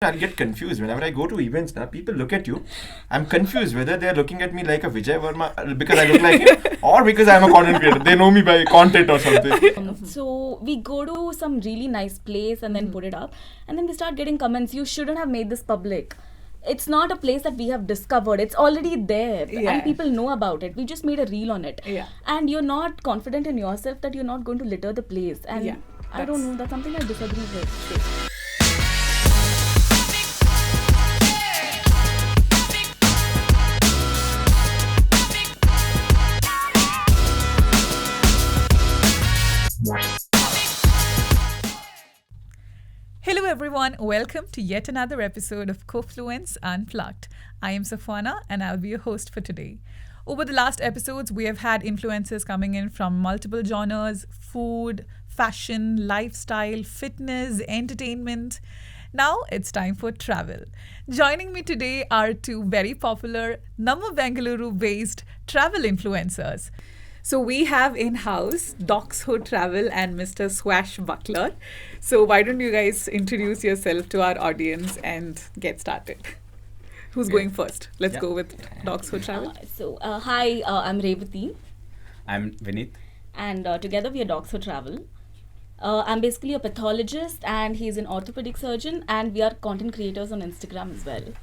I'll get confused whenever I go to events. Now people look at you. I'm confused whether they're looking at me like a Vijay Verma because I look like him, or because I'm a content creator. They know me by content or something. So we go to some really nice place and then put it up, and then we start getting comments. You shouldn't have made this public. It's not a place that we have discovered. It's already there, and people know about it. We just made a reel on it, and you're not confident in yourself that you're not going to litter the place. And I don't know. That's something I disagree with. Hello everyone, welcome to yet another episode of Cofluence Unplugged. I am Safwana and I'll be your host for today. Over the last episodes, we have had influencers coming in from multiple genres: food, fashion, lifestyle, fitness, entertainment. Now it's time for travel. Joining me today are two very popular Namma Bengaluru-based travel influencers. So we have in-house Docs Who Travel and Mr. Swash Butler. So why don't you guys introduce yourself to our audience and get started? Who's going first? Let's go with Docs Who Travel. Hi, I'm Revathi. I'm Vinit. And together we are Docs Who Travel. I'm basically a pathologist and he's an orthopedic surgeon, and we are content creators on Instagram as well.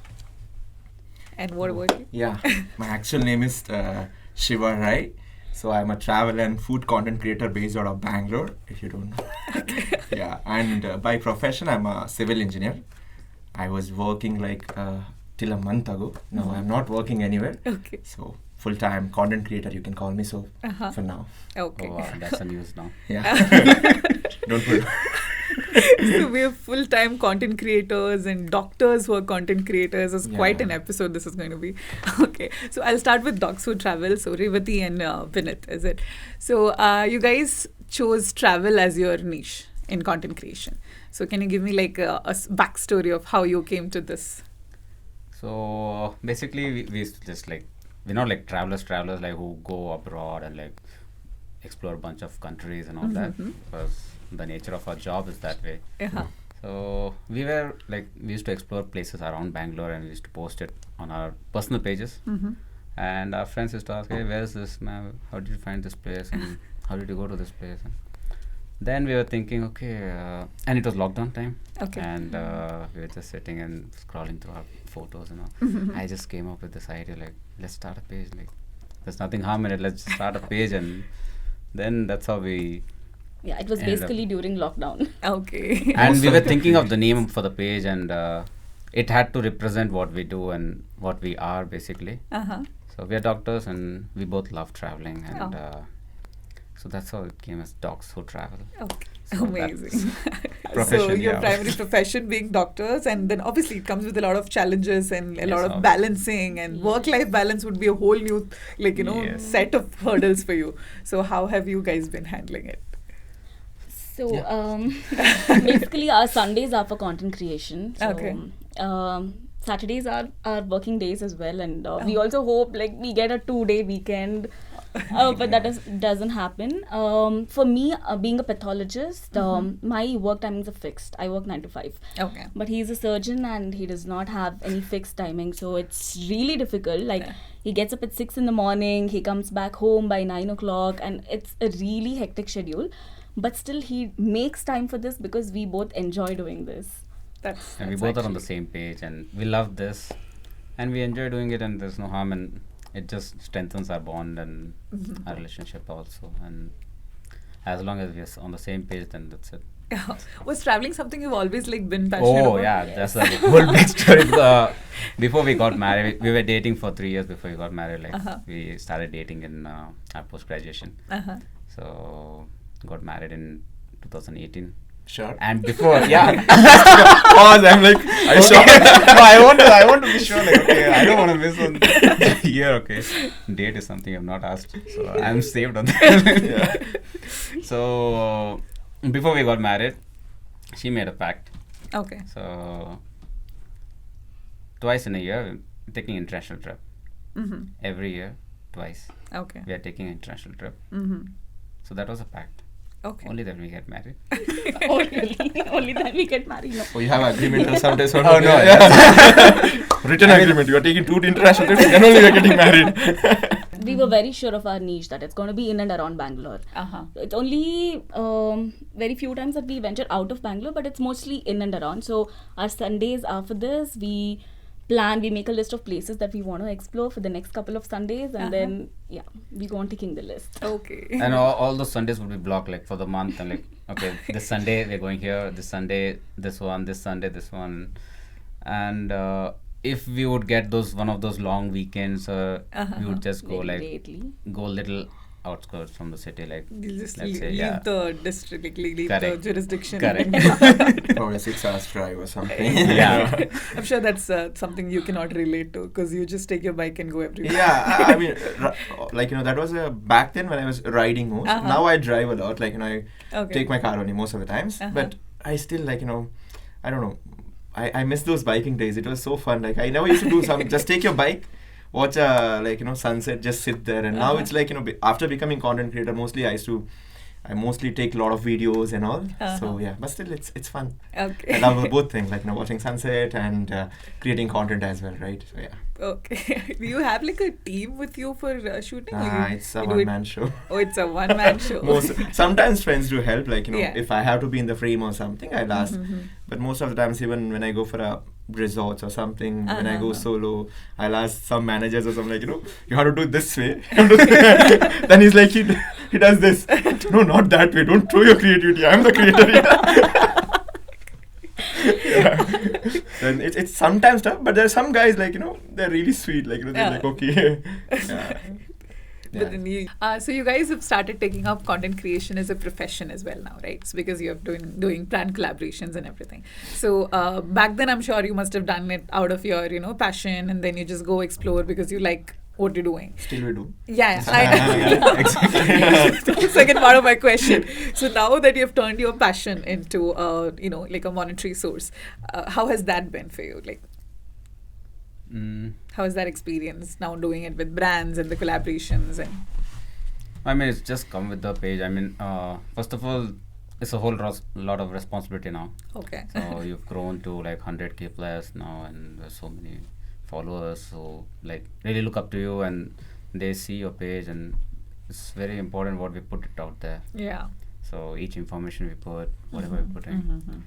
And what about you? Yeah, my actual name is Shiva, right? So I'm a travel and food content creator based out of Bangalore, if you don't know. Yeah, and by profession, I'm a civil engineer. I was working till a month ago. Now I'm not working anywhere. Okay. So full-time content creator, you can call me so for now. Okay. Oh, wow, that's the news now. Yeah. Don't worry. So we have full-time content creators and doctors who are content creators. It's quite an episode this is going to be. Okay, so I'll start with Docs Who Travel. So Revathi and Vinit, is it? So you guys chose travel as your niche in content creation. So can you give me like a backstory of how you came to this? So basically, we just we're not like travelers like who go abroad and like explore a bunch of countries and all that, because the nature of our job is that way. So we used to explore places around Bangalore and we used to post it on our personal pages. And our friends used to ask, hey, where's this, man? How did you find this place? And how did you go to this place? And then we were thinking, okay, and it was lockdown time. Okay. And we were just sitting and scrolling through our photos and all. I just came up with this idea, like, let's start a page. Like, there's nothing harm in it. Let's just start a page. And then that's how we... Yeah, it was basically during lockdown. Okay. And we were thinking of the name for the page, and it had to represent what we do and what we are, basically. So we are doctors and we both love traveling, and so that's how it came as Docs Who Travel. Okay. So amazing. Profession, so your primary profession being doctors, and then obviously it comes with a lot of challenges and a lot of balancing, and work-life balance would be a whole new set of hurdles for you. So how have you guys been handling it? So basically our Sundays are for content creation. So, Okay. Saturdays are our working days as well, and we also hope we get a 2-day weekend. But that doesn't happen. For me, being a pathologist, my work timings are fixed. I work 9 to 5. Okay. But he's a surgeon and he does not have any fixed timing, so it's really difficult. He gets up at 6 in the morning, he comes back home by 9 o'clock, and it's a really hectic schedule. But still, he makes time for this because we both enjoy doing this. And we both are on the same page, and we love this, and we enjoy doing it, and there's no harm, and it just strengthens our bond and our relationship also. And as long as we're on the same page, then that's it. Was traveling something you've always been passionate about? Oh yeah, that's a whole big story. Before we got married, we were dating for 3 years before we got married. We started dating in our post-graduation. So got married in 2018. Sure. And before, yeah. Pause. I'm like, are you sure? No, I want to be sure. Okay, I don't want to miss one year. Okay, date is something I've not asked, so I'm saved on that. So before we got married, she made a pact. Okay. So twice in a year, we're taking an international trip. Every year, twice. Okay. We are taking an international trip. Mm-hmm. So that was a pact. Okay. Only then we get married. Oh, really? Only then we get married. No. Oh, you have agreement or sometimes. Oh, no, Written agreement. You are taking 2 international trips, then only you are getting married. We were very sure of our niche that it's going to be in and around Bangalore. It's only very few times that we venture out of Bangalore, but it's mostly in and around. So our Sundays after this, we make a list of places that we want to explore for the next couple of Sundays, and then we go on ticking the list. Okay. And all those Sundays would be blocked like for the month, and like, okay, this Sunday we're going here, this Sunday this one, this Sunday this one. And if we would get one of those long weekends, we would just go go little outskirts from the city, like You'll just let's leave, say, leave the district, like leave the Correct. jurisdiction. Correct. Probably a 6 hours drive or something. Yeah. I'm sure that's something you cannot relate to, because you just take your bike and go everywhere. Yeah, I mean, like, that was back then when I was riding most. Now I drive a lot, like, I take my car only most of the times. But I still, like, I don't know. I miss those biking days. It was so fun. Like, I never used to do something. Just take your bike, watch sunset, just sit there. And now it's like, after becoming content creator, I mostly take a lot of videos and all. So yeah, but still it's fun. Okay. I love both things, like watching sunset and creating content as well, right? So yeah. Okay. Do you have like a team with you for shooting? It's a one-man show. Oh, it's a one-man show. Sometimes friends do help, like Yeah. if I have to be in the frame or something, I'll ask. But most of the times, even when I go for a resorts or something, when I go solo, I'll ask some managers or something, like, you have to do it this way. Then he's like, he does this. No, not that way. Don't throw your creativity. I'm the creator. Yeah. Then it's sometimes tough, but there are some guys, like, they're really sweet. Like, they're like, okay. Yeah. But then so you guys have started taking up content creation as a profession as well now, right? So because you're doing brand collaborations and everything. So back then, I'm sure you must have done it out of your passion, and then you just go explore because you like what you're doing. Still we do. Yeah, exactly. The second part of my question. So now that you've turned your passion into like a monetary source, how has that been for you? Like, how is that experience now doing it with brands and the collaborations? And I mean, it's just come with the page. I mean, first of all, it's a whole lot of responsibility now. Okay. So you've grown to like 100K plus now, and there's so many followers who like really look up to you, and they see your page, and it's very important what we put it out there. Yeah. So each information we put, whatever we put in.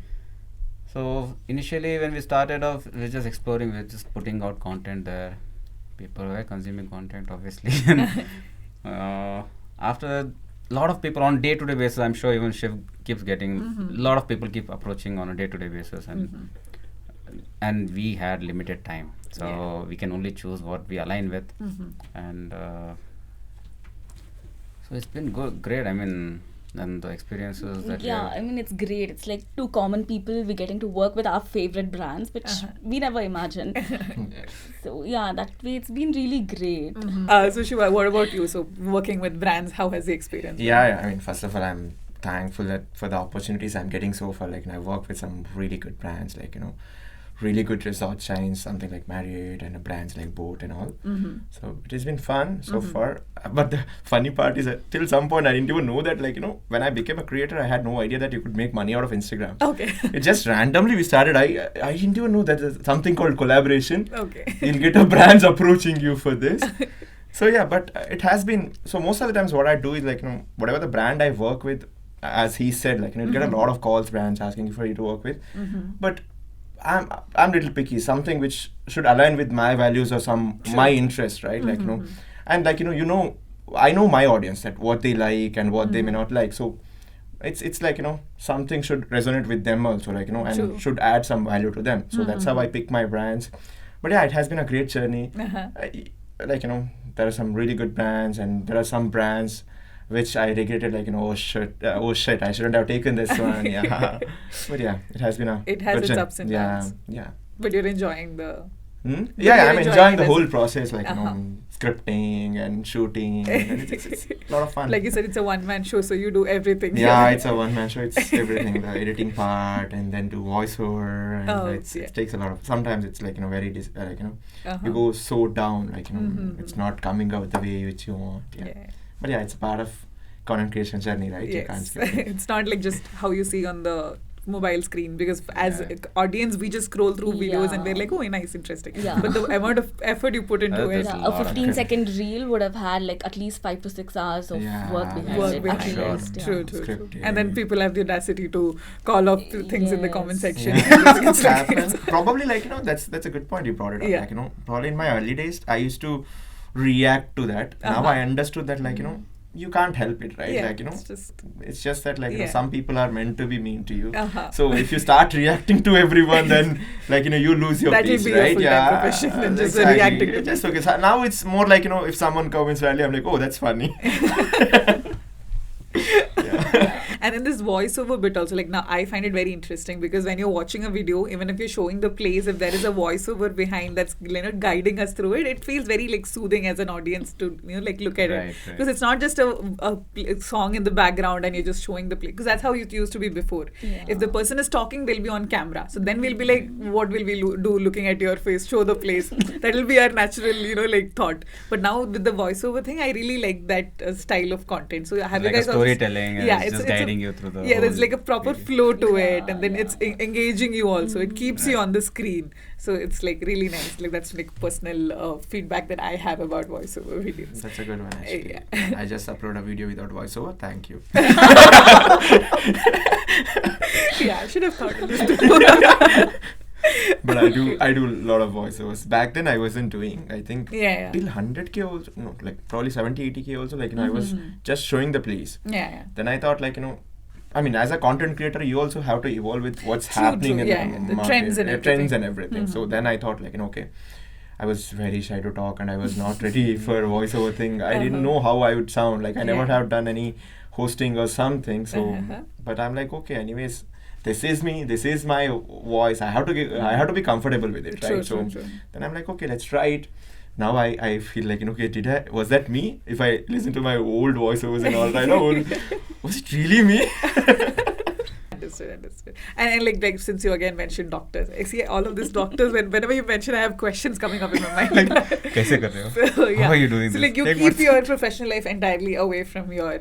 So initially when we started off, we were just exploring, we were just putting out content there. People were consuming content, obviously. After that, a lot of people on day-to-day basis, I'm sure even Shiv keeps getting, a lot of people keep approaching on a day-to-day basis, and we had limited time. So we can only choose what we align with. And so it's been great. I mean, and the experiences that I mean, it's great. It's like two common people. We're getting to work with our favorite brands, which we never imagined. So yeah, that way it's been really great. So Shiva, what about you? So working with brands, how has the experience been? Yeah, I mean, first of all, I'm thankful for the opportunities I'm getting so far. Like, I work with some really good brands, like, really good resort chains, something like Marriott, and brands like Boat and all. So it has been fun so far. But the funny part is that till some point I didn't even know that, like, when I became a creator, I had no idea that you could make money out of Instagram. Okay. It just randomly we started. I didn't even know that there's something called collaboration. Okay. You'll get a brands approaching you for this. So yeah, but it has been, so most of the times what I do is, like, whatever the brand I work with, as he said, like, you get a lot of calls, brands asking for you to work with. But I'm a little picky, something which should align with my values or my interest, right? Like, and like, I know my audience, that what they like and what they may not like. So it's like, something should resonate with them also, like, and should add some value to them. So that's how I pick my brands. But yeah, it has been a great journey. Like, there are some really good brands, and there are some brands which I regretted, like, oh shit, I shouldn't have taken this one. Yeah. But yeah, it has been it has its ups and downs. Yeah. But you're enjoying the... Yeah, I'm enjoying the whole process, like, scripting and shooting. And it's a lot of fun. Like you said, it's a one-man show, so you do everything. Yeah, it's a one-man show. It's everything, the editing part, and then do voiceover. And it takes a lot of... Sometimes it's, like, very... you go so down, like, it's not coming out the way which you want. Yeah. But yeah, it's part of content creation journey, right? You can't Yes. skip it. It's not like just how you see on the mobile screen, because as Yeah. audience we just scroll through videos and Yeah. we're like, oh, nice, interesting. Yeah. But the amount of effort you put into That's it. a Yeah, a lot of 15-second reel would have had like at least 5 to 6 hours of Yeah, work behind Work it. behind At it. least, yeah. True, true. Script, And then yeah. people have the audacity to call off things in the comment Yes. section. Yeah. It's like- Happens. Probably like, that's a good point you brought it up. Yeah. Like, probably in my early days, I used to react to that. Now Uh-huh. I understood that, like, you can't help it, right? Yeah, Like, it's just that, like, Yeah. some people are meant to be mean to you. Uh-huh. So if you start reacting to everyone, then, like, you lose your That'll peace, be your right? full-time profession than just reacting to It's just okay. So now it's more like, if someone comments value, I'm like, oh, that's funny. And in this voiceover bit also, like, now I find it very interesting, because when you're watching a video, even if you're showing the plays, if there is a voiceover behind that's guiding us through it, it feels very like soothing as an audience to like look at it, Right. because it's not just a song in the background and you're just showing the play, because that's how it used to be before. Yeah. If the person is talking, they'll be on camera, so then we'll be like, what will we do looking at your face? Show the plays. That will be our natural like thought. But now with the voiceover thing, I really like that style of content. So have Like you a guys also- storytelling, and Yeah, it's just guiding you through the there's whole like a proper video. flow to it, Yeah, and then it's engaging you also. It keeps you on the screen, so it's like really nice. Like that's like personal feedback that I have about voiceover videos. That's a good one, actually. Yeah. I just upload a video without voiceover. Thank you. Yeah, I should have thought of this before. But I do a lot of voiceovers. Back then I wasn't doing, I think, Yeah. till 100k also, no, like probably 70, 80k also, like, I was just showing the plays. Yeah. Then I thought, like, I mean, as a content creator, you also have to evolve with what's True, happening true, in yeah, the yeah, the market, trends and trends everything. and everything. So then I thought, like, okay, I was very shy to talk and I was not ready for voiceover thing. I didn't know how I would sound. Like, I never Yeah. have done any hosting or something. So, Uh-huh. but I'm like, okay, anyways, this is me. This is my voice. I have to be comfortable with it, right? True, So true. then I'm like, okay, let's try it. Now I feel like, okay, was that me? If I listen to my old voiceovers and all that, was it really me? Understood. And like since you again mentioned doctors, I see all of these doctors. Whenever you mention, I have questions coming up in my mind. Kaise kar rahe ho? So, yeah. How are you doing So this? like you Like, keep what's- your professional life entirely away from your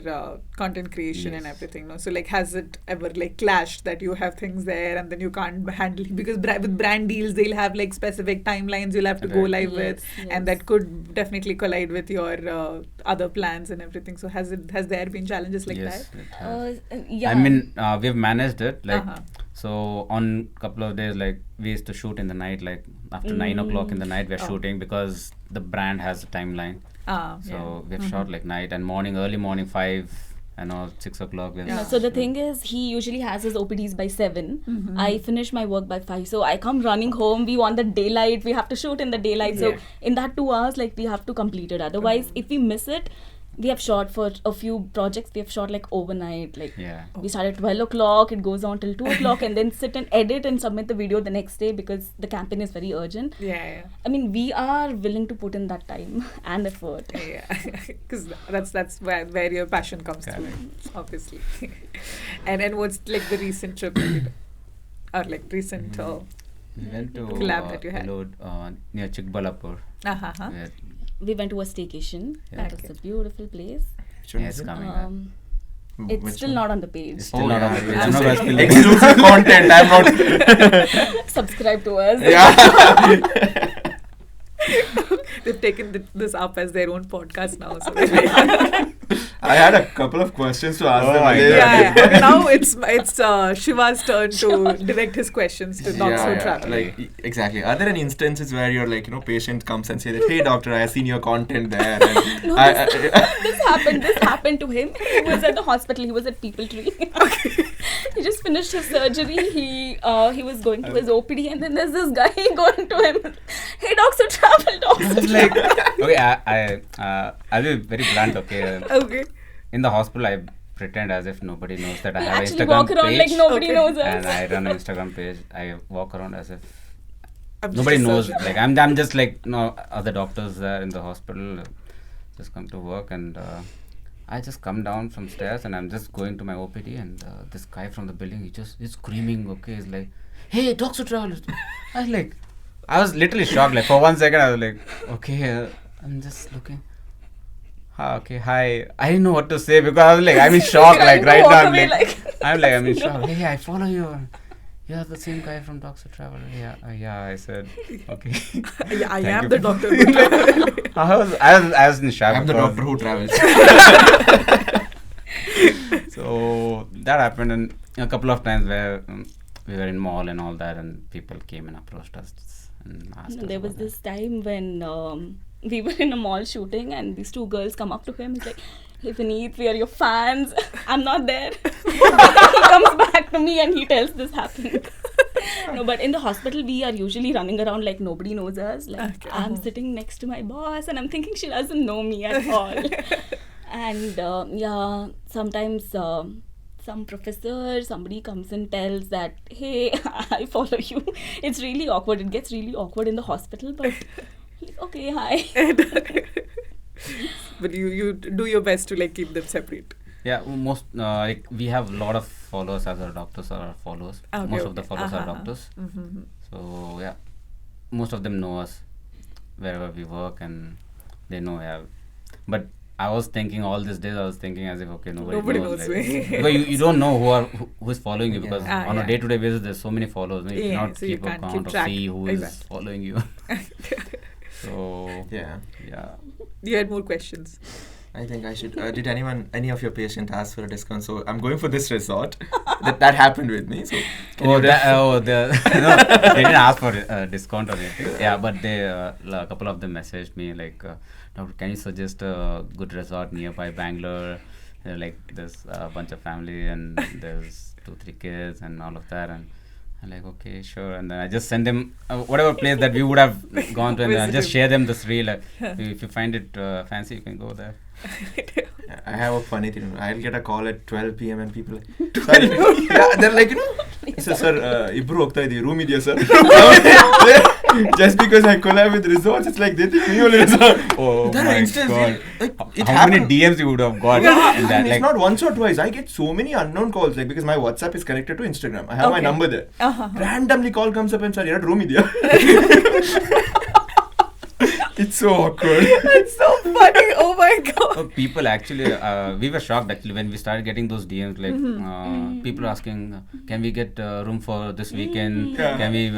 content creation and Yes. everything. No? So like has it ever like clashed that you have things there and then you can't handle, because with brand deals they'll have like specific timelines you'll have to go Right. live Yes, with, yes. and that could definitely collide with your other plans and everything. So has there been challenges like Yes, that? it has. Yeah. I mean, we've managed it. Like, Uh-huh. so on couple of days, like we used to shoot in the night, like after 9 o'clock in the night, we're Oh. shooting because the brand has a timeline. So we've shot like night and morning, early morning 5 and all 6 o'clock. we've Yeah. So the thing is, he usually has his OPDs by 7. Mm-hmm. I finish my work by 5. So I come running home. We want the daylight. We have to shoot in the daylight. Yeah. So in that 2 hours, like, we have to complete it. Otherwise, if we miss it, we have shot for a few projects. We have shot like overnight. Like, Yeah. we start at 12 o'clock. It goes on till 2 o'clock, and then sit and edit and submit the video the next day because the campaign is very urgent. Yeah. I mean, we are willing to put in that time and effort. Yeah, because that's where your passion comes through, Correct. obviously. And what's like the recent trip you did? Or like recent We went to collab that you had? near Chikbalapur. uh-huh. where- We went to a staycation. Yeah. That was a beautiful place. Which one Yeah, is it's it? coming. It's Which still one? not on the page. It's still not on the page. yeah. I'm not gonna spill it. Exclusive content. I'm not. Subscribe to us. Yeah. They've taken this up as their own podcast now. So they're like- I had a couple of questions to ask Oh them. my They- yeah. Okay, now it's Shiva's turn to direct his questions to Not So Travel. Like, exactly. Are there any instances where your, like, patient comes and say that, hey doctor, I have seen your content there. And No, this happened to him. He was at the hospital. He was at People Tree. He just finished his surgery. He was going to his OPD, and then there's this guy going to him. Hey, doctor, travel, doctor. It's like, okay, I'll be very blunt, okay. Okay. In the hospital, I pretend as if nobody knows that I We have an actually Instagram walk around page. like nobody Okay. knows us. And I run an Instagram page. I walk around as if I'm nobody just a knows. surgeon. Like I'm just like, no other doctors there in the hospital. Just come to work, and I just come down from stairs, and I'm just going to my OPD, and this guy from the building, he's screaming. Okay, he's like, "Hey, Doctor Travel!" I was literally shocked. Like for 1 second, I was like, "Okay," I'm just looking. Okay, hi. I didn't know what to say because I was like, I'm in shock. Like right now, I'm in shock. Hey, I follow you. You're the same guy from Docs to Travel. Yeah, yeah. I said, okay. Yeah, I Thank am you. the doctor. Who travel. I was in shock. I'm the because- doctor who travels. So that happened, and a couple of times where we were in mall and all that, and people came and approached us and asked us. There was about this time when we were in a mall shooting and these two girls come up to him. It's like, hey Vinit, we are your fans. I'm not there. He comes back to me and he tells this happened. No, but in the hospital we are usually running around like nobody knows us. Like I'm sitting next to my boss and I'm thinking she doesn't know me at all. And yeah, sometimes some professor, somebody comes and tells that, hey, I follow you. It's really awkward. It gets really awkward in the hospital, but okay, hi. But you do your best to like keep them separate. Yeah, most like we have a lot of followers as our doctors are our followers. Okay, Most of the okay. followers are doctors. Mm-hmm. So yeah, most of them know us wherever we work, and they know. Yeah, but I was thinking all these days. I was thinking as if okay, nobody knows me. like, because you don't know who is following you, because Yeah. on Yeah. a day-to-day basis there's so many followers. You Yeah, cannot so you keep a can't keep count or track. see who is Exactly. following you. So Yeah. You had more questions. I think I should. Did any of your patients ask for a discount? So I'm going for this resort. that happened with me. So no, they didn't ask for a discount or anything. Yeah, but they a couple of them messaged me like, Doctor, can you suggest a good resort nearby Bangalore? Like there's a bunch of family and there's 2-3 kids and all of that, and I'm like, okay, sure. And then I just send them whatever place that we would have gone to, and then I just share them this reel. Like, if you find it fancy, you can go there. I have a funny thing. I'll get a call at 12 p.m. and people like, sorry. Yeah, they're like, sir, ibru hogta idhi room idea sir. Just because I collab with resorts, it's like they think me only resort. Oh There are my instances, God. like, it How many happened. DMs you would have got? Yeah, in that, and it's like, not once or twice. I get so many unknown calls, like because my WhatsApp is connected to Instagram. I have my Okay. number there. Uh-huh. Randomly call comes up and sorry, room idea. It's so awkward. It's so funny. Oh my god. people actually, we were shocked actually when we started getting those DMs. Like people asking, can we get room for this weekend? Yeah. Can we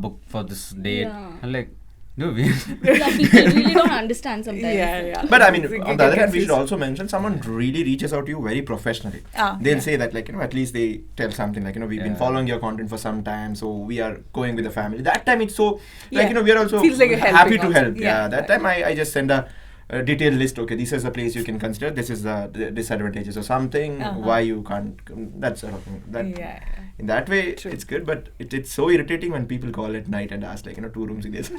book for this date? Yeah. I'm like, no, we. Yeah, people really don't understand sometimes. Yeah. But I mean, We on get the other hand, we should confused. also mention someone really reaches out to you very professionally. They'll Yeah. say that, like, at least they tell something like, we've been Yeah. following your content for some time, so we are going with the family. That time it's so, like, Yeah. we are also Feels like a happy helping to also. help. Yeah. Yeah, that time I just send a detailed list. Okay, this is the place you can consider. This is the disadvantages or something. Uh-huh. Why you can't. That sort of thing. That Yeah. in that way, True. it's good. But it's so irritating when people call at night and ask like 2 rooms in this.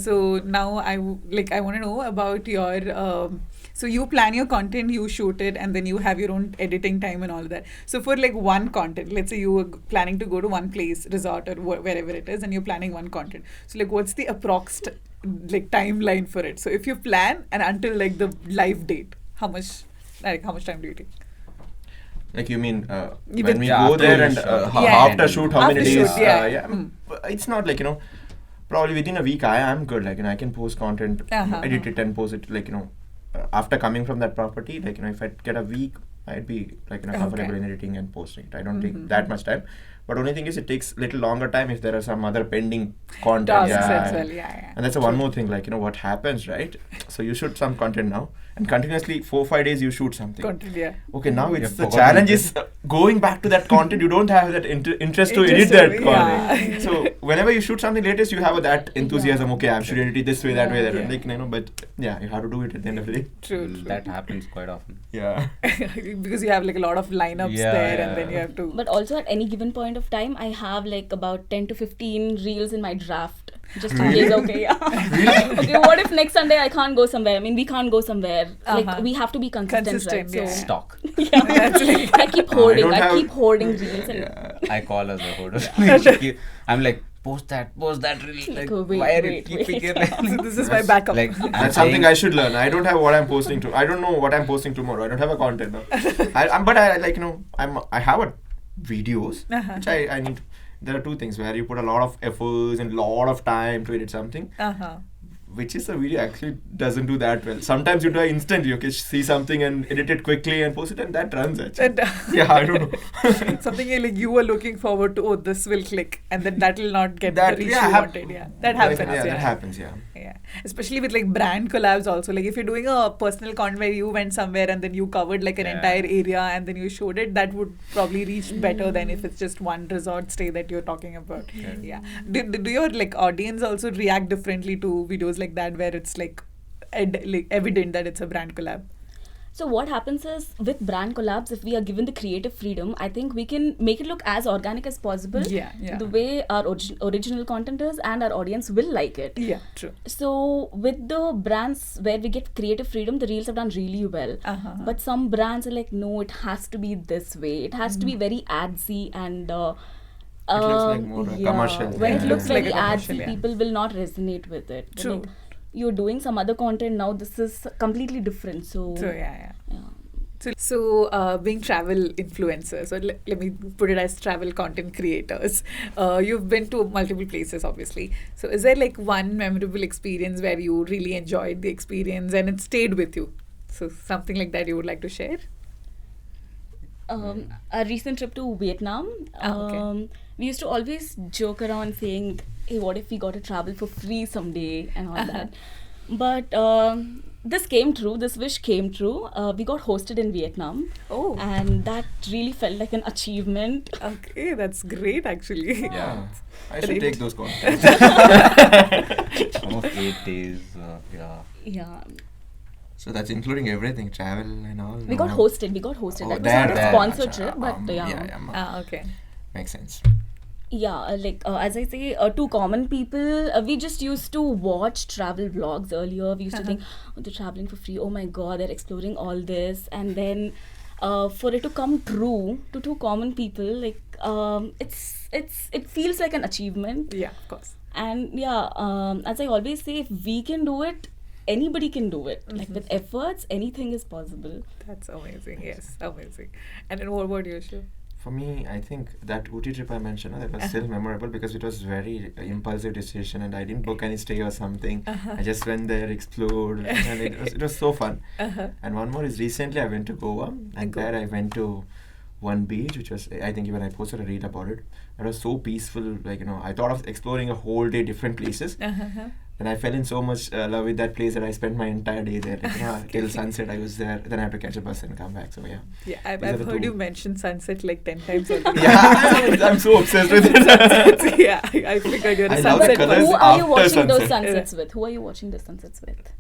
So now I want to know about your so you plan your content, you shoot it, and then you have your own editing time and all that. So for like one content, let's say you were planning to go to one place, resort or wherever it is, and you're planning one content. So like what's the approx timeline for it? So if you plan and until like the live date, how much time do you take? Like you mean Even- when we Yeah, go after there you and shoot. Yeah. after shoot, how many After days? shoot, yeah. Yeah. But it's not like probably within a week I'm good. Like I can post content, Uh-huh. edit it and post it. Like after coming from that property, like if I get a week, I'd be like comfortable Okay. in editing and posting it. I don't take that much time. But only thing is it takes little longer time if there are some other pending content. Tasks as well, yeah. And that's one more thing, like what happens, right? So you shoot some content now, and continuously 4-5 days you shoot something. Content, yeah. Okay, now You it's have the forgotten challenge it. is going back to that content. You don't have that interest to edit Interest that to- content. yeah. So whenever you shoot something latest, you have that enthusiasm. Okay, I should edit it this way, that way, that way. Yeah. Like but yeah, you have to do it at the end of the day. True. That happens quite often. Yeah. Because you have like a lot of lineups Yeah, there, yeah. and then you have to. But also at any given point of time, I have like about 10 to 15 reels in my draft. Just in case, okay, yeah. Okay, what if next Sunday I can't go somewhere? I mean, we can't go somewhere. Uh-huh. Like, we have to be consistent, right? yeah. Stock. Yeah. That's like- I keep hoarding. don't I have- keep hoarding reels. And Yeah. I call as a holder. I'm like, post that reel. Like, Wait, why are you wait, keeping wait. it? So this is my backup. Like, I'm That's something saying- I should learn. I don't have what I'm posting to. I don't know what I'm posting tomorrow. I don't have a content now. But I like I have a videos Uh-huh. which I need. There are two things where you put a lot of efforts and lot of time to edit something. Uh-huh. which is a video actually doesn't do that well. Sometimes you do it instantly, okay, see something and edit it quickly and post it, and that runs actually. And, Yeah, I don't know. something like you were looking forward to, oh, this will click, and then that will not get That- the reach yeah, you hap- wanted. Yeah, that happens. Yeah, that happens, yeah. Yeah, especially with like brand collabs also. Like if you're doing a personal content where you went somewhere and then you covered like an Yeah. entire area and then you showed it, that would probably reach better than if it's just one resort stay that you're talking about. Yeah. Do your like audience also react differently to videos like that where it's like evident that it's a brand collab? So what happens is with brand collabs, if we are given the creative freedom, I think we can make it look as organic as possible. Yeah, yeah. The way our original content is, and our audience will like it. Yeah, true. So with the brands where we get creative freedom, the reels have done really well. Uh-huh. But some brands are like, no, it has to be this way. It has to be very adsy and. It looks like more commercial. When it Yeah. looks Like very a commercial, adsy, yeah. people will not resonate with it. They're True. like, you're doing some other content now. This is completely different. So Yeah. yeah. So being travel influencers, or let me put it as travel content creators, you've been to multiple places, obviously. So is there like one memorable experience where you really enjoyed the experience and it stayed with you? So something like that you would like to share? A recent trip to Vietnam. Okay. We used to always joke around saying, hey, what if we got to travel for free someday and all that. But this came true, this wish came true. We got hosted in Vietnam. Oh. And that really felt like an achievement. Okay, that's great actually. Yeah. I should Great. take those contacts. Almost 8 days. Yeah. Yeah. So that's including everything, travel and all. We got hosted. That was not a there. sponsored Acha, trip, but yeah. Yeah. Okay. Makes sense. Yeah, as I say, to common people, we just used to watch travel vlogs earlier. We used to think, oh, they're traveling for free. Oh my God, they're exploring all this. And then for it to come true to two common people, like it feels like an achievement. Yeah, of course. And yeah, as I always say, if we can do it, anybody can do it. Like with efforts, anything is possible. That's amazing. Yes, amazing. And then what about you, Shiv? For me, I think that Ooty trip I mentioned, that was still memorable because it was very impulsive decision and I didn't book any stay or something. I just went there, explored, and it was so fun. And one more is recently I went to Goa, and there I went to one beach, which was, I think even I posted a reel about it. It was so peaceful, like, I thought of exploring a whole day different places. And I fell in so much love with that place that I spent my entire day there. Like, till sunset I was there. Then I had to catch a bus and come back. So yeah. Yeah, I've These are the heard two. you mention sunset like 10 times already. Yeah, I'm so obsessed with it. Yeah, I figured you're a I love the sunset colours. person. Who are you after watching those sunset. sunsets with? Who are you watching the sunsets with?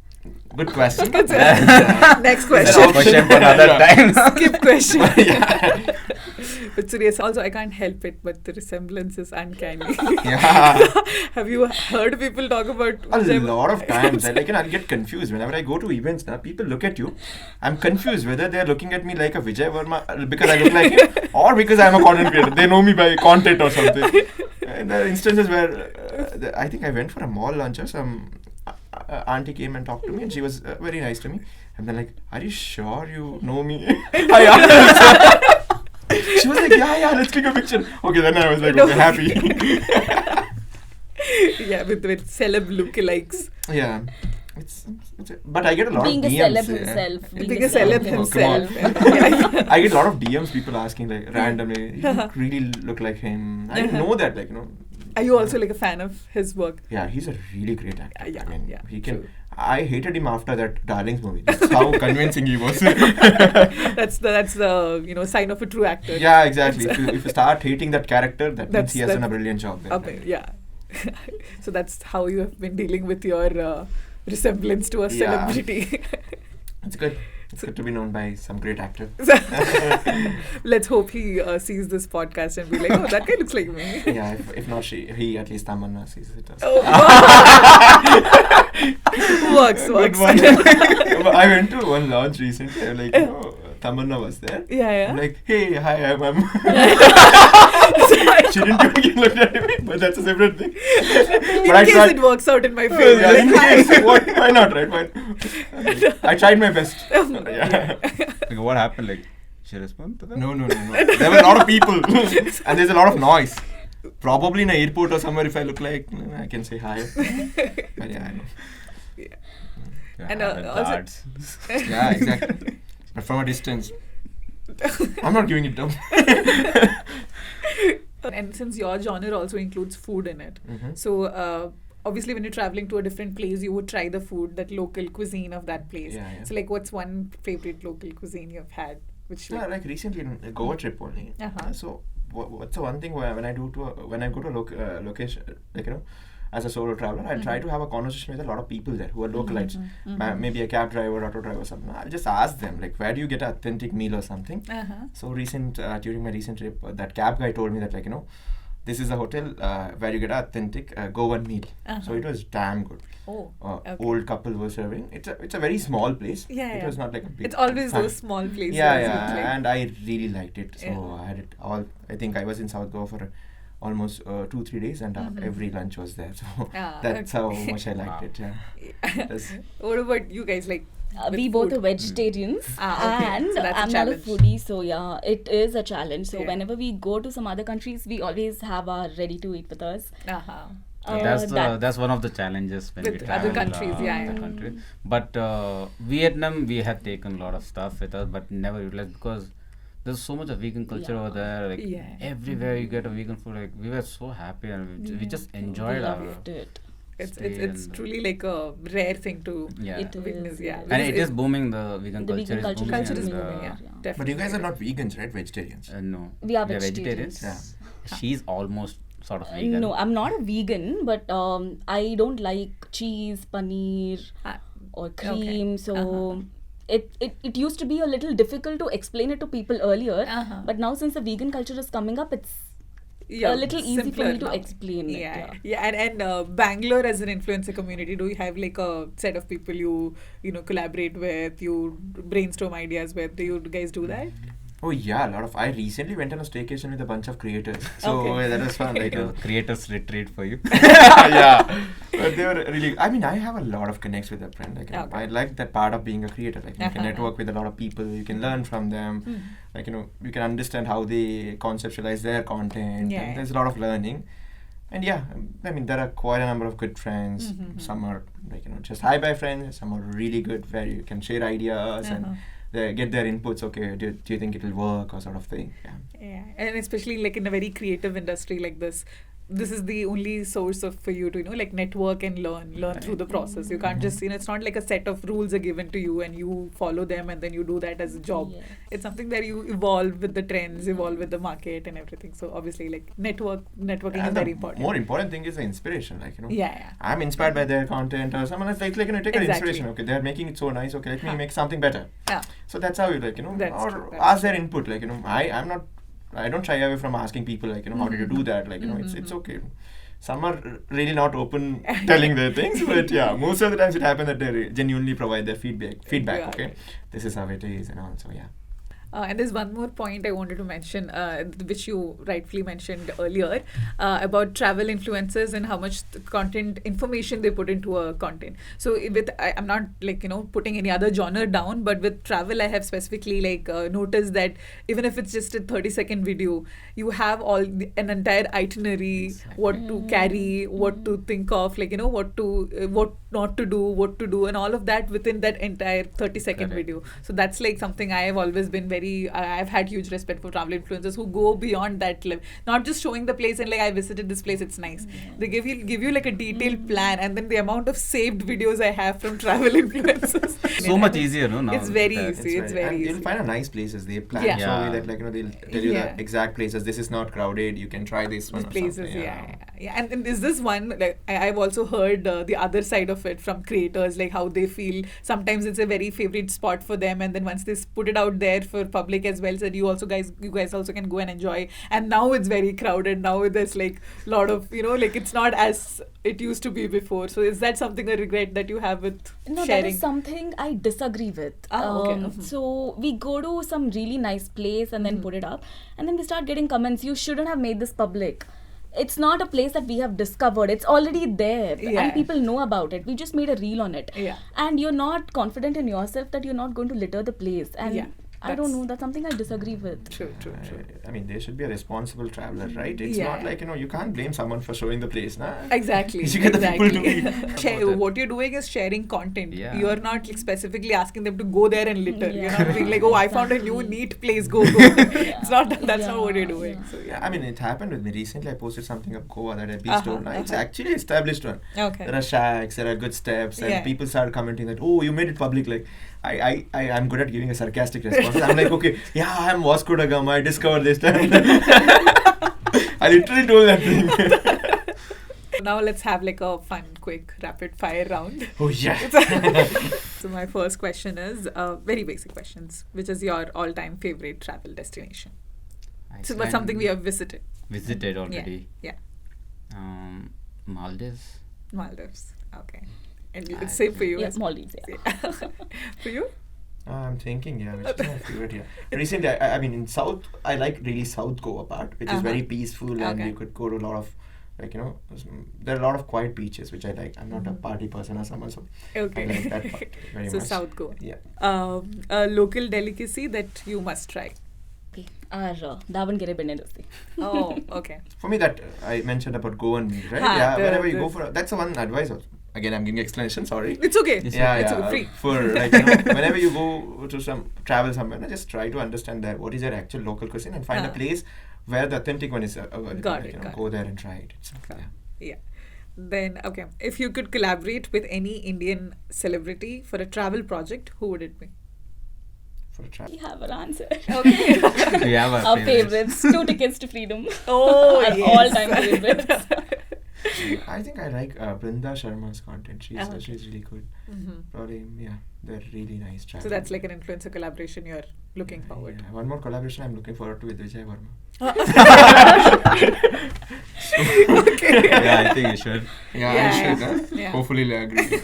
Good question. Next That's a question. question for another time. Skip question. Yeah. But serious, also I can't help it, but the resemblance is uncanny. Yeah. Have you heard people talk about A lot of times, I'll get confused. Whenever I go to events, people look at you. I'm confused whether they're looking at me like a Vijay Verma because I look like him or because I'm a content creator. They know me by content or something. And there are instances where I think I went for a mall lunch or some auntie came and talked to me and she was very nice to me. And then like, are you sure you know me? I asked her. She was like, yeah, let's take a picture. Okay, then I was like, okay, happy. Yeah, with celeb lookalikes. Yeah. But I get a lot Being of a DMs. celeb himself. Being a celeb Oh, come on. himself. I get a lot of DMs, people asking like randomly, you really look like him. I didn't know that, Are you also like a fan of his work? Yeah, he's a really great actor. Yeah, I mean, yeah, he can. true. I hated him after that Darlings movie. That's how convincing he was. That's the sign of a true actor. Yeah, exactly. If you start hating that character, that means That's- he has done a that's- brilliant job there. Okay, yeah. So that's how you have been dealing with your resemblance to a Yeah. celebrity. It's good. It's good to be known by some great actor. Let's hope he sees this podcast and be like, oh, that guy looks like me. Yeah, if not he, at least Tamanna sees it. Oh. Works. Good one. I went to one launch recently. Tamanna was there. Yeah. I'm like, hey, hi, I'm. She didn't even look at me, but that's a separate thing. In But I case tried- it works out in my favor. Yeah, in Like, case, why not, right? Why? I tried my best. Yeah. Like, what happened? Like, she responded to that? No. There were a lot of people, and there's a lot of noise. Probably in an airport or somewhere, if I look like, I can say hi. But yeah, I know. Yeah. Yeah. And The also, guards. Yeah, exactly. But from a distance, I'm not giving it down. and since your genre also includes food in it, Mhm. so obviously when you're traveling to a different place, you would try the food, that local cuisine of that place. Yeah, yeah. So like, what's one favorite local cuisine you've had? Which Yeah, like recently in a Goa trip only. Uh-huh. So what's the one thing where when I go to a location, like as a solo traveler, I'll try to have a conversation with a lot of people there who are localites. Maybe a cab driver, auto driver, something. I'll just ask them like, where do you get an authentic meal or something? Uh-huh. So during my recent trip, that cab guy told me that this is a hotel where you get an authentic Goan meal. So it was damn good. Oh, okay. Old couple were serving. It's a very small place. Yeah, It yeah. was not like a big. It's always fan. those small places. Yeah, you yeah, like. and I really liked it. So Yeah. I had it all. I think I was in South Goa for almost 2-3 days, and every lunch was there. So Ah, that's okay. how much I liked Wow. it. Yeah. That's- What about you guys? Like, with We both food? are vegetarians, Okay. and So that's a I'm not a challenge. foodie, so yeah, it is a challenge. So Yeah. whenever we go to some other countries, we always have our ready to eat with us. Uh-huh. That's one of the challenges when we With travel other countries, yeah, other yeah. countries. But Vietnam, we had taken a lot of stuff with us, but never utilized because there's so much of vegan culture over there. Like Yeah. everywhere you get a vegan food, like we were so happy and we just enjoyed we our. loved it. It's stay and- truly like a rare thing to Yeah. It witness. is, Yeah, yeah. And it is booming. The vegan The culture vegan is culture booming. culture is and, booming. Yeah, yeah. definitely. but you guys are not vegans, right? Vegetarians. No. We are We vegetarians. She's almost sort of vegan. No, I'm not a vegan, but I don't like cheese, paneer, Ah, or okay. cream. So Uh-huh. it used to be a little difficult to explain it to people earlier. Uh-huh. But now since the vegan culture is coming up, it's Yeah, a little easy for simpler me to now. explain it. Yeah, Yeah. yeah, and Bangalore as an influencer community, do you have like a set of people you collaborate with, you brainstorm ideas with? Do you guys do that? Oh yeah, a lot of. I recently went on a staycation with a bunch of creators. So Okay. that was fun. Like, Creators retreat for you. yeah, but they were really. I mean, I have a lot of connects with a friend. Like, Okay. I like that part of being a creator. Like, you can Uh-huh. network with a lot of people. You can learn from them. Like, you can understand how they conceptualize their content. Yeah. And there's a lot of learning. And yeah, I mean, there are quite a number of good friends. Some are like just hi-bye friends. Some are really good, where you can share ideas and they get their inputs. Okay, do you think it'll work or sort of thing? Yeah. Yeah, and especially like in a very creative industry like this is the only source of for you to like network and learn through the process. You can't just it's not like a set of rules are given to you and you follow them and then you do that as a job. Yes. It's something that you evolve with the trends, evolve with the market and everything. So obviously like networking is And the very important. more important thing is the inspiration. Like, Yeah. I'm inspired by their content, or someone else take an Exactly. inspiration. Okay, they're making it so nice. Okay, let me make something better. Yeah. So that's how you That's or true, that's ask their input. Like, I don't shy away from asking people like, how did you do that? Like, it's okay. Some are really not open telling their things, but yeah, most of the times it happens that they genuinely provide their feedback. Yeah. Okay, this is how it is, and also yeah. And there's one more point I wanted to mention, which you rightfully mentioned earlier, about travel influencers and how much content information they put into a content. So I'm not putting any other genre down, but with travel, I have specifically noticed that even if it's just a 30-second video, you have an entire itinerary, what to carry, what to think of, what not to do, and all of that within that entire 30-second Correct. video. So that's something I have always been I've had huge respect for travel influencers who go beyond that level, not just showing the place and I visited this place, it's nice. They give you like a detailed plan, and then the amount of saved videos I have from travel influencers. So much easier, no? Now It's very with easy. It's very and easy. you'll find a nice places. They plan Yeah. so Yeah. that they'll tell you Yeah. the exact places. This is not crowded. You can try this one. These or places, something, yeah. And is this one I've also heard the other side of it from creators, like how they feel sometimes it's a very favorite spot for them, and then once they put it out there for public as well, said you guys also can go and enjoy. And now it's very crowded. Now there's lot of it's not as it used to be before. So is that something a regret that you have with No, sharing? that is something I disagree with. Okay. So we go to some really nice place and then put it up, and then we start getting comments, you shouldn't have made this public. It's not a place that we have discovered. It's already there. Yeah. And people know about it. We just made a reel on it. Yeah. And you're not confident in yourself that you're not going to litter the place. And Yeah. I don't know. That's something I disagree with. True. I mean, they should be a responsible traveler, right? It's Yeah. not like, you can't blame someone for showing the place, nah? Exactly. You get the people to be What you're doing is sharing content. Yeah. You're not like, specifically asking them to go there and litter. You're Yeah. not being like, oh, I found a new neat place. Go. It's not. That's not what you're doing. Yeah. So Yeah, I mean, it happened with me. Recently, I posted something of Goa that a beach Uh-huh, tour. Now, it's uh-huh. actually established one. Okay. There are shacks, there are good steps, and Yeah. people started commenting that, oh, you made it public. Like, I'm good at giving a sarcastic response. I'm like, okay, yeah, I'm Vasco da Gama. I discovered this time. I literally told that thing. Now let's have like a fun, quick, rapid fire round. Oh, yeah. So my first question is very basic questions. Which is your all-time favorite travel destination? So, but something we have visited. visited already. Yeah. Maldives. Maldives. Okay. And I it's same for you. Yeah, as well. Maldives. Yeah. Yeah. For you? I'm thinking, yeah, which is my favorite here. Recently, I mean, in South, I like really South Goa part, which is very peaceful, and Okay. you could go to a lot of, there are a lot of quiet beaches, which I like. I'm not a party person or someone, so Okay. I like that part very So much. South Goa. Yeah. A local delicacy that you must try. Okay. Our Davangere Benne Dosi. Oh, okay. For me, that I mentioned about Goan meat, right? Ha, Yeah, the- whenever you the- go for that's the one advice also. Again, I'm giving explanation, sorry. It's okay. Yeah, It's yeah. free. For whenever you go to some travel somewhere, just try to understand that what is their actual local cuisine and find a place where the authentic one is available. Got it, got Go there and try it. It's, Okay. yeah. Yeah. Then, okay. If you could collaborate with any Indian celebrity for a travel project, who would it be? For a travel. We have our answer. Okay. We have Our favorites. 2 tickets to freedom. Oh, Our yes. all-time favorites. I think I like Brinda Sharma's content. Okay. She's really good. Probably, yeah, they're really nice travel. So that's like an influencer collaboration you're looking forward to. Yeah. One more collaboration I'm looking forward to with Vijay Verma. Yeah, I think you should. Yeah, Yeah, I should. yeah. Huh? Yeah. Hopefully, they'll agree.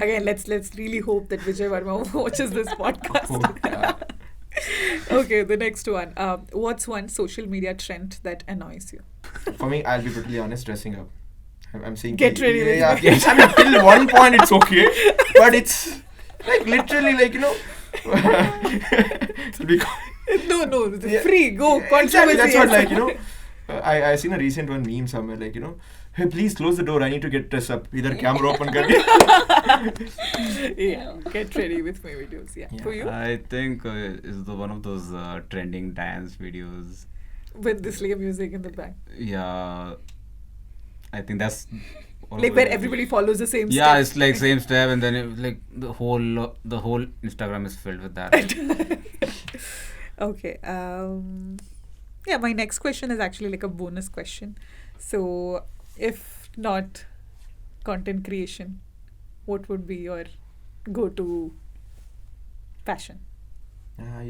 Again, let's really hope that Vijay Verma watches this podcast. Yeah. Okay, the next one. What's one social media trend that annoys you? For me, I'll be brutally honest, dressing up. I'm saying Get ready with yeah, me. yes, I mean, till one point it's okay, but it's like literally like it'll be No, it's Yeah. free. Go. exactly. That's what Controversy. I seen a recent one meme somewhere hey, please close the door. I need to get dressed up. Either camera open kar Yeah, get ready with my videos. Yeah. Yeah. For you, I think is the one of those trending dance videos. with this like music in the back, Yeah, I think that's like where everybody follows the same. Yeah, step. it's like same step, and then the whole Instagram is filled with that. Okay. Yeah, my next question is actually like a bonus question. So, if not content creation, what would be your go-to passion? I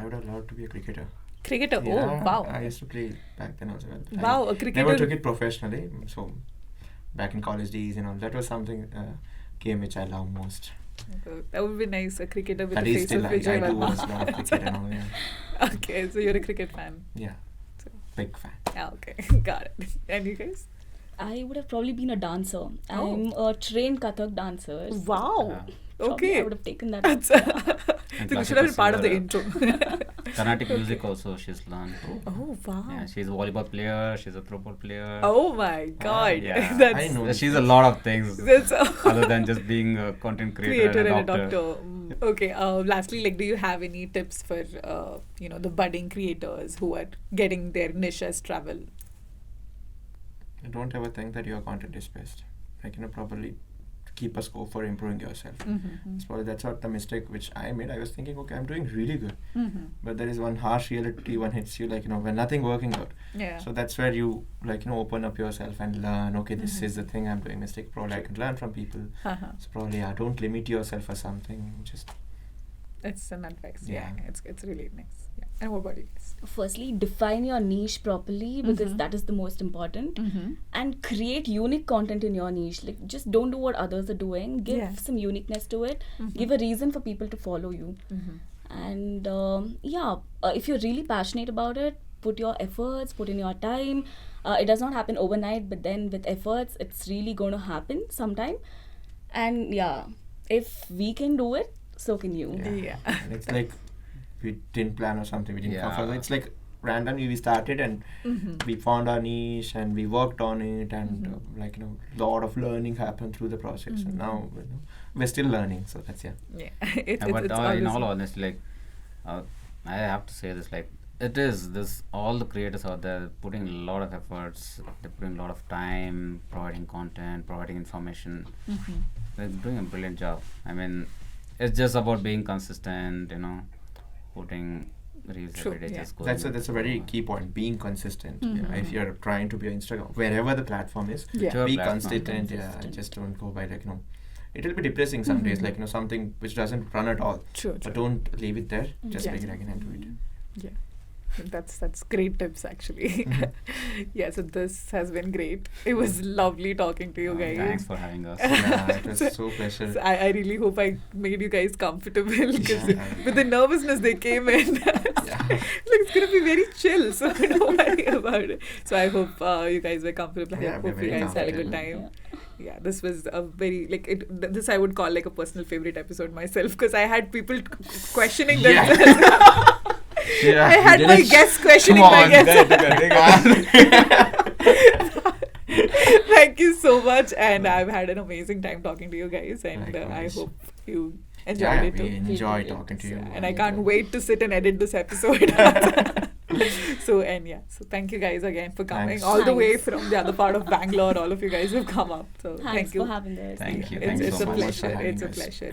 would have loved to be a cricketer. Cricketer. Yeah, Oh, wow. I used to play back then as well. Wow, a I cricketer. never took it professionally. So back in college days, that was something game which I love most. That would be nice. A cricketer with That the is face still of I Vijay do watch a Verma. lot of cricket and all. Yeah, Okay, so you're a cricket fan. yeah, So- big fan. Yeah, okay, got it. And you guys? I would have probably been a dancer. Oh. I'm a trained Kathak dancer. Wow. Probably Okay. I would have taken that. That's And so you should have been part of the classical intro. Carnatic music also she's learned. Oh wow. Yeah, she's a volleyball player. She's a throw ball player. Oh my god. yeah. That's I know. She's a lot of things that's other than just being a content creator, and a doctor. doctor. Okay. Lastly, like, do you have any tips for the budding creators who are getting their niche as travel? Don't ever think that your content is best. Properly keep a scope for improving yourself. Mm-hmm. So that's what the mistake which I made. I was thinking, okay, I'm doing really good, Mm-hmm. but there is one harsh reality one hits you, when nothing working out. Yeah. So that's where you open up yourself and learn. Okay, this Mhm. is the thing I'm doing mistake. Probably I can learn from people. Uh-huh. So probably don't limit yourself for something. Just It's an advice. Yeah. Yeah. It's really nice. Yeah. And what about you guys? Firstly, define your niche properly because Mhm. that is the most important. Mm-hmm. And create unique content in your niche. Like, just don't do what others are doing. Give Yeah. some uniqueness to it. Mhm. Give a reason for people to follow you. Mm-hmm. And if you're really passionate about it, put your efforts, put in your time. It does not happen overnight, but then with efforts, it's really going to happen sometime. And yeah, if we can do it, so can you. Yeah. And it's like we didn't plan or something. We didn't come Yeah. for. It's like randomly we started and we found our niche and we worked on it, and like, you know, lot of learning happened through the process. And now, you know, we're still learning. So that's Yeah, But it's in all obviously- honesty, like I have to say this, like it is this, all the creators out there putting a lot of efforts, they're putting a lot of time, providing content, providing information. They're doing a brilliant job. I mean, it's just about being consistent, you know, putting reels True, every day. yeah. Just going that's a very key point. Being consistent. You know, if Mhm. you're trying to be on Instagram, wherever the platform is, Yeah. Whichever be platform. consistent. Yeah, Consistent. just don't go by, like, you know, it'll be depressing some days, like, you know, something which doesn't run at all. True. But don't leave it there. Just Yeah. pick it again and do it. Yeah, that's great tips actually. Yeah, so this has been great. It was lovely talking to you guys. Thanks for having us. Yeah, it was so pleasure. So I really hope I made you guys comfortable, because Yeah. with the nervousness they came in, like it's gonna be very chill, so don't worry about it. So I hope you guys were comfortable. Yeah, I we're hope you very guys had a good comfortable. time. Yeah, this was a very, like, this I would call like a personal favorite episode myself, because I had people questioning Yeah. themselves. Yeah, I had you my didn't- guests questioning Come my on, guests. Thank you so much, and I've had an amazing time talking to you guys, and I Likewise. hope you enjoyed Yeah, it we too. enjoy did. talking to you. And I can't wait to sit and edit this episode. So thank you guys again for coming Thanks. all the way Thanks. from the other part of Bangalore. All of you guys have come up, so Thanks thank you. for having us. Thank you. It's, Thanks it's so a much. pleasure. having It's a us. pleasure.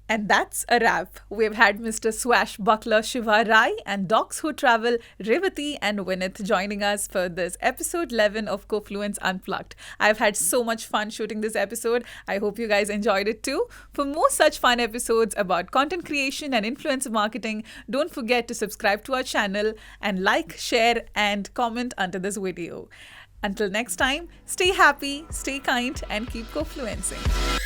And that's a wrap. We've had Mr. Swashbuckler Shiva Rai and Docs Who Travel Revathi and Vinit joining us for this episode 11 of Cofluence Unplugged. I've had so much fun shooting this episode. I hope you guys enjoyed it too. For more such fun episodes about content creation and influencer marketing, don't forget to subscribe to our channel and like, share, and comment under this video. Until next time, stay happy, stay kind, and keep cofluencing.